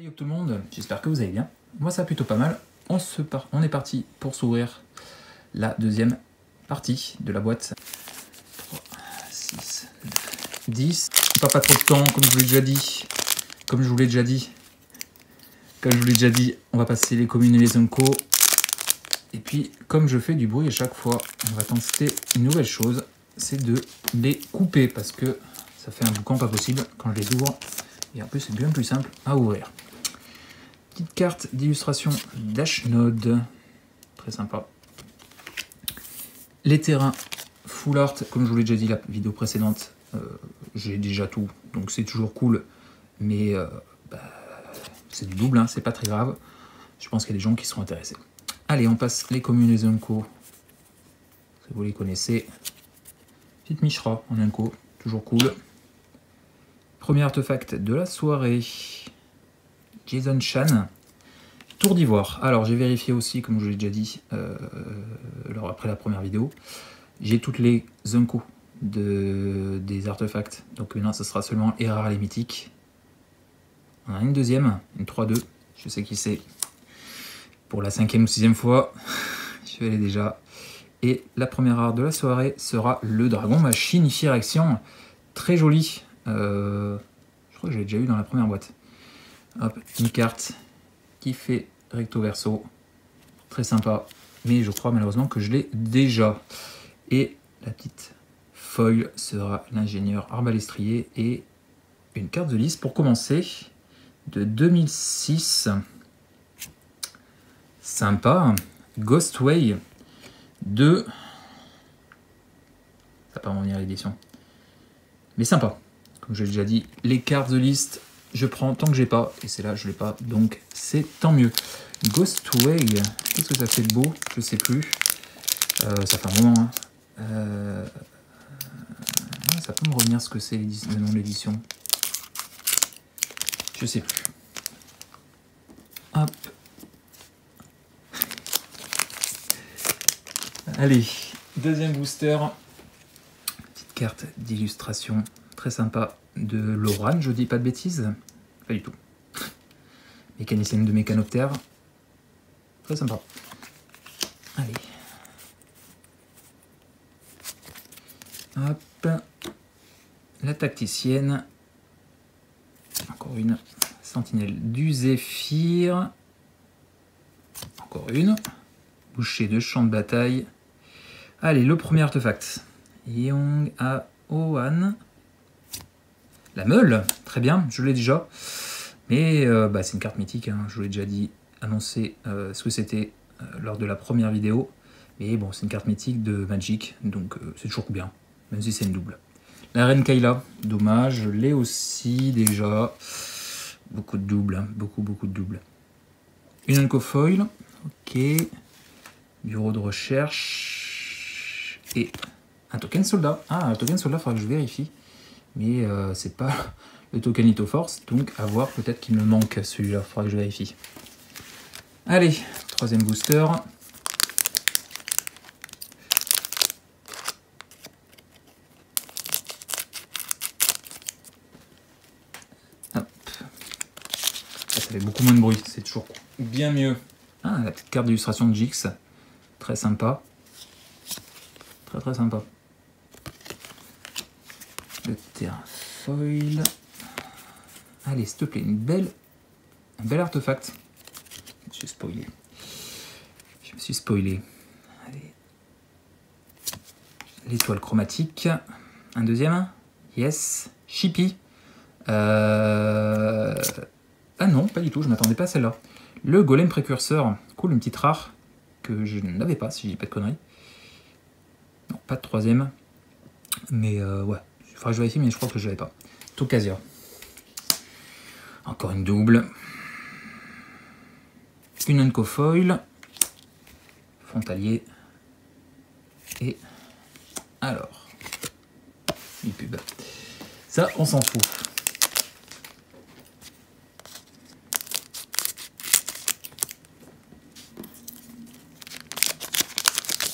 Salut tout le monde, j'espère que vous allez bien. Moi ça va plutôt pas mal. On est parti pour s'ouvrir la deuxième partie de la boîte. 3, 6, 9, 10. Pas trop de temps, comme je vous l'ai déjà dit. Comme je vous l'ai déjà dit, on va passer les communes et les uncos. Et puis, comme je fais du bruit à chaque fois, on va tenter une nouvelle chose, c'est de les couper, parce que ça fait un boucan pas possible quand je les ouvre. Et en plus, c'est bien plus simple à ouvrir. Petite carte d'illustration d'Ashnod. Très sympa. Les terrains full art, comme je vous l'ai déjà dit la vidéo précédente, j'ai déjà tout, donc c'est toujours cool. Mais c'est du double, hein, c'est pas très grave. Je pense qu'il y a des gens qui seront intéressés. Allez, on passe les communes et les uncos. Vous les connaissez. Petite Mishra en unco, toujours cool. Premier artefact de la soirée. Jason Chan. Tour d'ivoire. Alors, j'ai vérifié aussi, comme je vous l'ai déjà dit, après la première vidéo. J'ai toutes les uncos des artefacts. Donc maintenant, ce sera seulement les rares, les mythiques. On a une deuxième, une 3-2. Je sais qui c'est. Pour la 5e ou 6e fois. Je l'ai déjà. Et la première rare de la soirée sera le dragon machine Ifiraxian. Très joli. Je crois que j'ai déjà eu dans la première boîte. Hop, une carte qui fait recto verso. Très sympa. Mais je crois malheureusement que je l'ai déjà. Et la petite foil sera l'ingénieur arbalestrier. Et une carte de liste pour commencer. De 2006. Sympa. Ghostway. De... Ça va pas m'en venir à l'édition. Mais sympa. Comme je l'ai déjà dit, les cartes de liste, je prends tant que j'ai pas. Et c'est là, je l'ai pas. Donc, c'est tant mieux. Ghostway. Qu'est-ce que ça fait de beau? Je sais plus. Ça fait un moment. Hein. Ça peut me revenir ce que c'est le nom de l'édition. Je sais plus. Hop. Allez, deuxième booster. Petite carte d'illustration très sympa de Loran, je dis pas de bêtises. Pas du tout. Mécanicienne de Mécanoptère. Très sympa. Allez. Hop. La tacticienne. Encore une. Sentinelle du Zéphyr. Encore une. Boucher de champ de bataille. Allez, le premier artefact. Yong Aoan. La meule, très bien, je l'ai déjà. Mais c'est une carte mythique, hein, je vous l'ai déjà dit, annoncé ce que c'était lors de la première vidéo. Mais bon, c'est une carte mythique de Magic, donc c'est toujours bien, même si c'est une double. La reine Kayla, dommage, je l'ai aussi déjà. Beaucoup de doubles, hein, beaucoup de doubles. Une Uncofoil, ok. Bureau de recherche. Et un token soldat. Ah, un token soldat, il faudra que je vérifie. Mais c'est pas le token Lithoforce. Donc à voir, peut-être qu'il me manque celui-là. Il faudra que je vérifie. Allez, troisième booster. Hop. Ça fait beaucoup moins de bruit. C'est toujours bien mieux. Ah, la petite carte d'illustration de Jix. Très sympa. Très sympa. Le terrain foil. Allez, s'il te plaît, un bel artefact. Je me suis spoilé. Allez. L'étoile chromatique. Un deuxième. Yes. Chippy. Ah non, pas du tout, je m'attendais pas à celle-là. Le golem précurseur. Cool, une petite rare que je n'avais pas, si je dis pas de conneries. Non, pas de troisième. Mais ouais. Il faudra que je vérifie, mais je crois que je l'avais pas. Tokasia. Encore une double. Une Uncofoil. Frontalier. Et alors. Une pub. Ça, on s'en fout.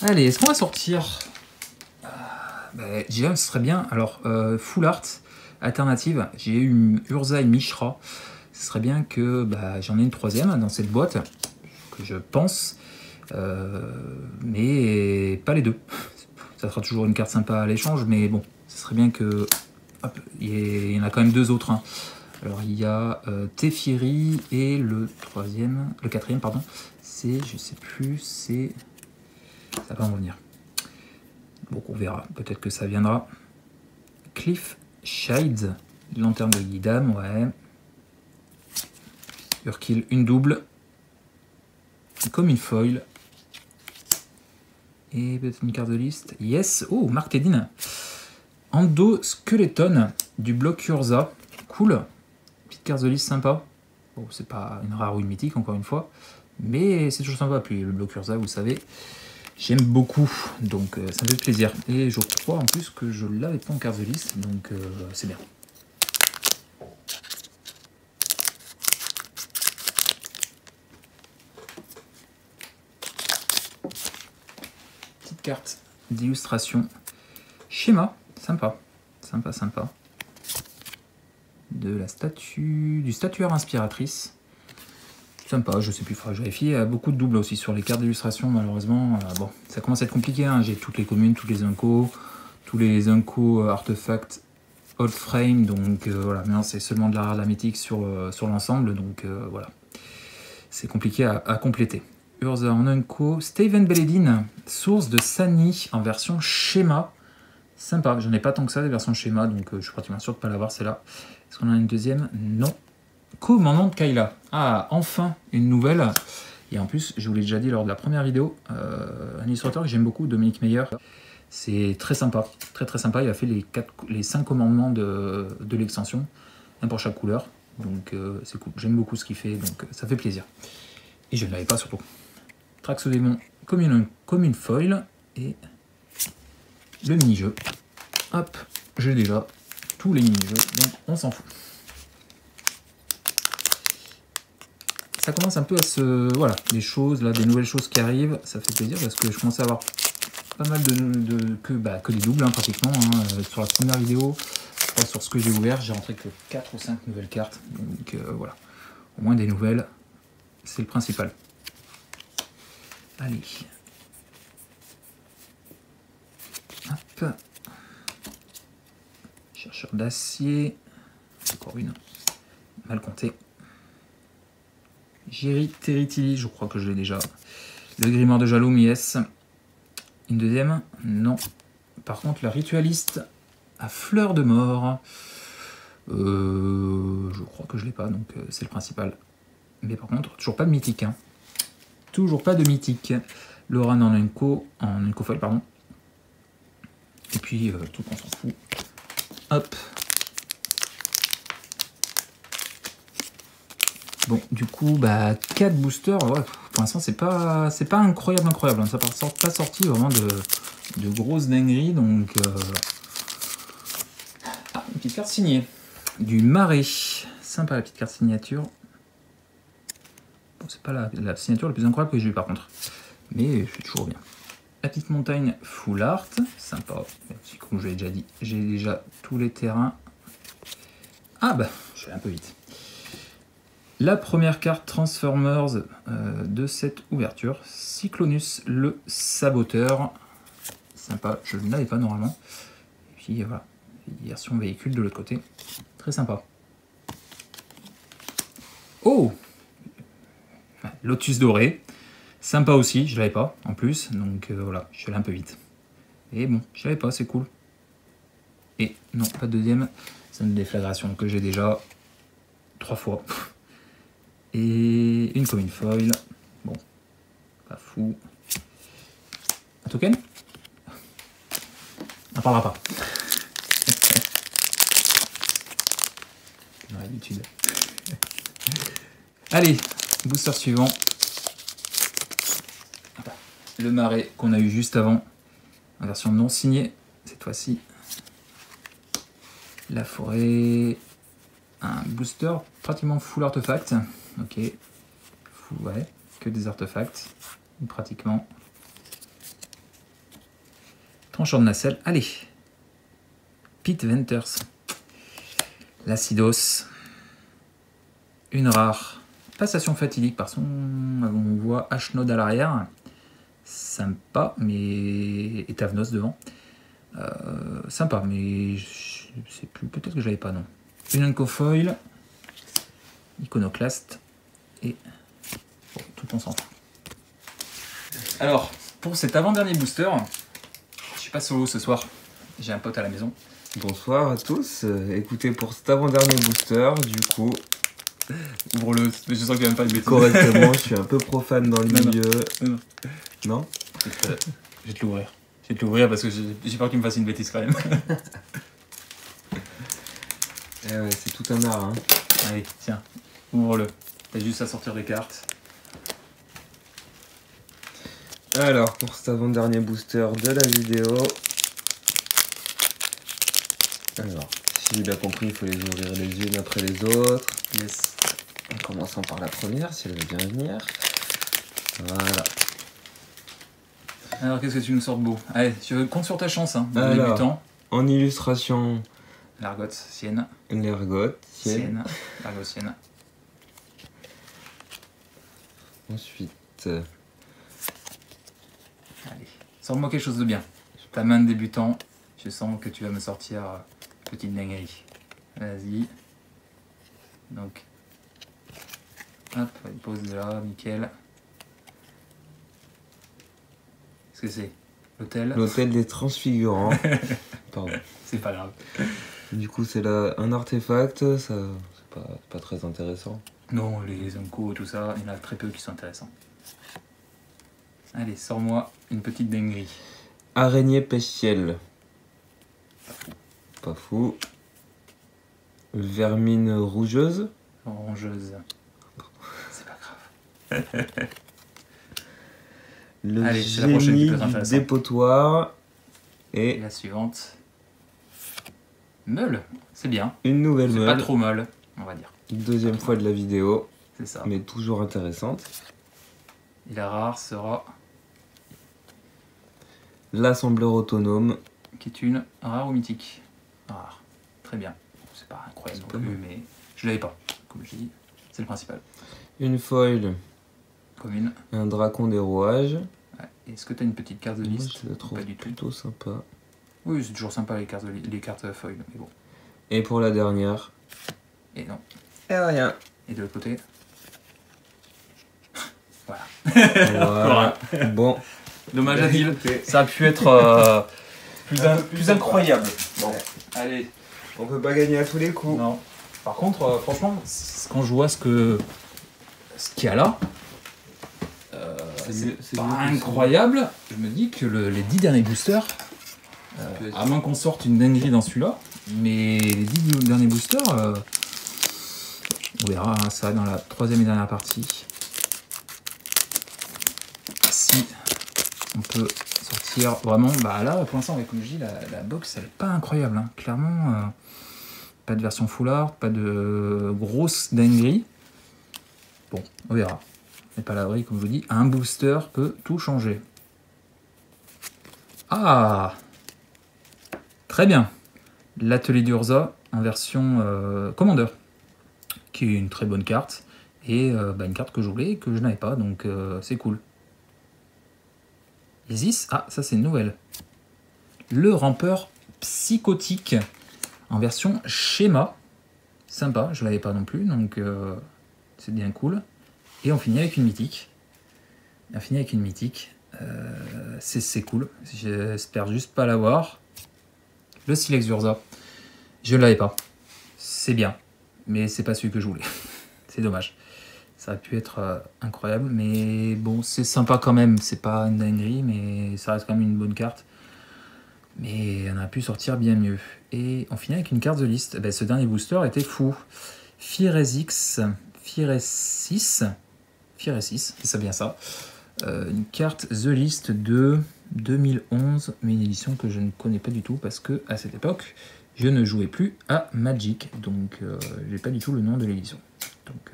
Allez, est-ce qu'on va sortir déjà, ce serait bien. Alors, full art, alternative, j'ai eu une Urza et Mishra. Ce ce serait bien que j'en ai une troisième dans cette boîte, que je pense, mais pas les deux. Ça sera toujours une carte sympa à l'échange, mais bon, ce serait bien que... Hop, il y en a quand même deux autres. Hein. Alors il y a Teferi et le quatrième, pardon, c'est, je sais plus, c'est... Ça va en venir. Bon, on verra, peut-être que ça viendra. Cliff Shades, lanterne de Guidam, ouais. Urkill, une double. Comme une foil. Et peut-être une carte de liste. Yes, oh, Mark Teddin. Endoskeleton du bloc Urza. Cool. Petite carte de liste sympa. Bon, c'est pas une rare ou une mythique, encore une fois. Mais c'est toujours sympa. Puis le bloc Urza, vous savez, j'aime beaucoup. Donc ça me fait plaisir. Et je crois en plus que je l'avais pas en carte de liste. Donc c'est bien. Petite carte d'illustration. Schéma. Sympa. Sympa, sympa. De la statue, du statuaire inspiratrice. Sympa, je sais plus, il faudra que je vérifie. Il y a beaucoup de doubles aussi sur les cartes d'illustration, malheureusement. Bon, ça commence à être compliqué, hein. J'ai toutes les communes, tous les Unco, artefacts old frame, donc voilà. Maintenant, c'est seulement de la rare, de la mythique sur l'ensemble, donc voilà. C'est compliqué à compléter. Urza en Unco, Steven Belledin, source de Sani en version schéma. Sympa, j'en ai pas tant que ça des versions schéma, donc je suis pratiquement sûr de ne pas l'avoir, c'est là. Est-ce qu'on en a une deuxième? Non. Commandant de Kayla. Ah, enfin une nouvelle. Et en plus, je vous l'ai déjà dit lors de la première vidéo, un illustrateur que j'aime beaucoup, Dominique Meyer. C'est très sympa, très très sympa. Il a fait les 5 commandements de l'extension, un pour chaque couleur. Donc c'est cool, j'aime beaucoup ce qu'il fait, donc ça fait plaisir. Et je ne l'avais pas surtout. Traxodémon comme une foil et le mini-jeu. Hop, j'ai déjà tous les mini-jeux, donc on s'en fout. Ça commence un peu à se... Voilà, des choses, là, des nouvelles choses qui arrivent, ça fait plaisir parce que je commence à avoir pas mal que des doubles, hein, pratiquement. Hein. Sur la première vidéo, je crois sur ce que j'ai ouvert, j'ai rentré que 4 ou 5 nouvelles cartes. Donc voilà, au moins des nouvelles, c'est le principal. Allez. Hop. Chercheur d'acier. Encore une. Mal compté. Jerry Teritili, je crois que je l'ai déjà. Le grimoire de Jaloum, yes. Une deuxième? Non. Par contre, la ritualiste à fleur de mort. Je crois que je l'ai pas, donc c'est le principal. Mais par contre, toujours pas de mythique. Hein. Toujours pas de mythique. Loran en Unco foil, pardon. Et puis, tout on s'en fout. Hop. Bon, du coup, 4 boosters, ouais, pour l'instant, c'est pas incroyable. Hein. Ça n'a pas sorti vraiment de grosses dingueries, donc... Ah, une petite carte signée. Du Marais. Sympa, la petite carte signature. Bon, c'est pas la signature la plus incroyable que j'ai eue, par contre. Mais c'est toujours bien. La petite montagne full art. Sympa. Comme je l'ai déjà dit, j'ai déjà tous les terrains. Ah, je vais un peu vite. La première carte Transformers de cette ouverture, Cyclonus le Saboteur. Sympa, je ne l'avais pas normalement. Et puis voilà, version véhicule de l'autre côté. Très sympa. Oh, Lotus doré. Sympa aussi, je ne l'avais pas en plus. Donc voilà, je suis allé un peu vite. Et bon, je ne l'avais pas, c'est cool. Et non, pas de deuxième. C'est une déflagration que j'ai déjà 3 fois. Et une commune foil. Bon, pas fou. Un token? On n'en parlera pas. Dans l'habitude. Allez, booster suivant. Le marais qu'on a eu juste avant. En version non signée, cette fois-ci. La forêt. Un booster pratiquement full artefact. Ok. Ouais, que des artefacts. Pratiquement. Tranchant de nacelle. Allez. Pete Venters. L'acidos. Une rare. Passation fatidique par son... On voit H-Node à l'arrière. Sympa, mais... Et Tavnos devant. Sympa, mais... Je sais plus, peut-être que je l'avais pas, non. Une Uncofoil. Iconoclaste. Et... Bon, tout on s'en fout. Alors, pour cet avant-dernier booster, je suis pas solo ce soir. J'ai un pote à la maison. Bonsoir à tous. Écoutez, pour cet avant-dernier booster, du coup... Ouvre-le, je sens qu'il va me faire une bêtise. Correctement, je suis un peu profane dans le milieu. Non. Non. Je vais te l'ouvrir. Je vais te l'ouvrir parce que j'ai peur qu'il me fasse une bêtise quand même. Eh ouais, c'est tout un art, hein. Allez, tiens, ouvre-le. T'as juste à sortir les cartes. Alors, pour cet avant-dernier booster de la vidéo... Alors, si j'ai bien compris, il faut les ouvrir les unes après les autres. Yes. En commençant par la première, si elle veut bien venir. Voilà. Alors, qu'est-ce que tu nous sors de beau? Allez, je compte sur ta chance, hein, Alors. débutant. En illustration, Largot, Sienne. l'ergotte. Sienne. Largot, Sienne. Ensuite, Allez, sors-moi quelque chose de bien. Ta main de débutant, je sens que tu vas me sortir petite dinguerie. Vas-y. Donc, hop, il pose là, nickel. Qu'est-ce que c'est? L'hôtel? l'hôtel des transfigurants. Pardon. C'est pas grave. Du coup, c'est là un artefact, ça c'est pas très intéressant. Non, les Unco, tout ça, il y en a très peu qui sont intéressants. Allez, sors-moi une petite dinguerie. Araignée pêche-ciel. Pas fou. Vermine rougeuse. Orangeuse. C'est pas grave. Le Allez, c'est la prochaine qui génie peut être du intéressante. dépotoir. Et Et la suivante. Meule, c'est bien. une nouvelle C'est pas meule. trop molle, on va dire. Deuxième fois de la vidéo, C'est ça. mais toujours intéressante. Et la rare sera, L'assembleur autonome. qui est une rare ou mythique? Rare. Très bien. C'est pas incroyable non pas plus, mal. mais je l'avais pas. Comme je dis, c'est le principal. Une foil. Commune. Un dracon des rouages. Ouais. Est-ce que tu as une petite carte de Moi, liste? je la trouve Pas du tout. plutôt sympa. Oui, c'est toujours sympa les cartes, les cartes foil, mais bon. Et pour la dernière. Et non. Et rien. Et de l'autre côté. Voilà. Voilà. Bon. Dommage à Dil. Écoutez, Ça a pu être plus incroyable. Bon. Allez. On peut pas gagner à tous les coups. Non. Par contre, franchement, quand je vois ce qu'il y a là, c'est pas incroyable. Je me dis que les 10 derniers boosters, à moins qu'on sorte une dinguerie dans celui-là, mais les 10 derniers boosters, on verra ça dans la troisième et dernière partie. Si on peut sortir vraiment, bah là pour l'instant, comme je dis, la box elle est pas incroyable, hein. Clairement. Pas de version full art, pas de grosse dinguerie. Bon, on verra. On n'est pas à l'abri, comme je vous dis. Un booster peut tout changer. Ah! Très bien. L'atelier d'Urza en version Commander. Qui est une très bonne carte. Et une carte que je voulais et que je n'avais pas, donc c'est cool. Isis, ah, ça c'est une nouvelle. Le rampeur psychotique. En version schéma, sympa, je l'avais pas non plus, donc c'est bien cool. Et on finit avec une mythique. C'est cool, j'espère juste pas l'avoir. Le Silex Urza, je l'avais pas. C'est bien, mais c'est pas celui que je voulais. C'est dommage. Ça aurait pu être incroyable, mais bon, c'est sympa quand même. C'est pas une dinguerie, mais ça reste quand même une bonne carte. Mais on a pu sortir bien mieux. Et on finit avec une carte de liste. Ben, ce dernier booster était fou. Firesix, c'est ça bien ça. Une carte The List de 2011, mais une édition que je ne connais pas du tout parce que à cette époque, je ne jouais plus à Magic, donc j'ai pas du tout le nom de l'édition. Donc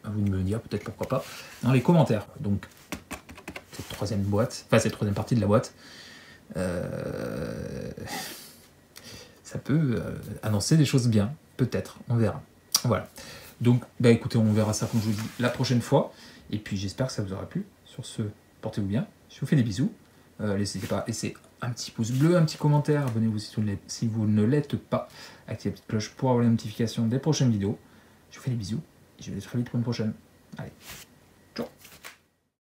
à vous de me le dire, peut-être pourquoi pas, dans les commentaires. Donc cette troisième partie de la boîte. Ça peut annoncer des choses bien, peut-être, on verra. Voilà. Donc, bah écoutez, on verra ça, comme je vous dis, la prochaine fois. Et puis, j'espère que ça vous aura plu. Sur ce, portez-vous bien. Je vous fais des bisous. N'hésitez pas à laisser un petit pouce bleu, un petit commentaire. Abonnez-vous si vous ne l'êtes pas. Activez la petite cloche pour avoir les notifications des prochaines vidéos. Je vous fais des bisous. Et je vous dis très vite pour une prochaine. Allez, ciao.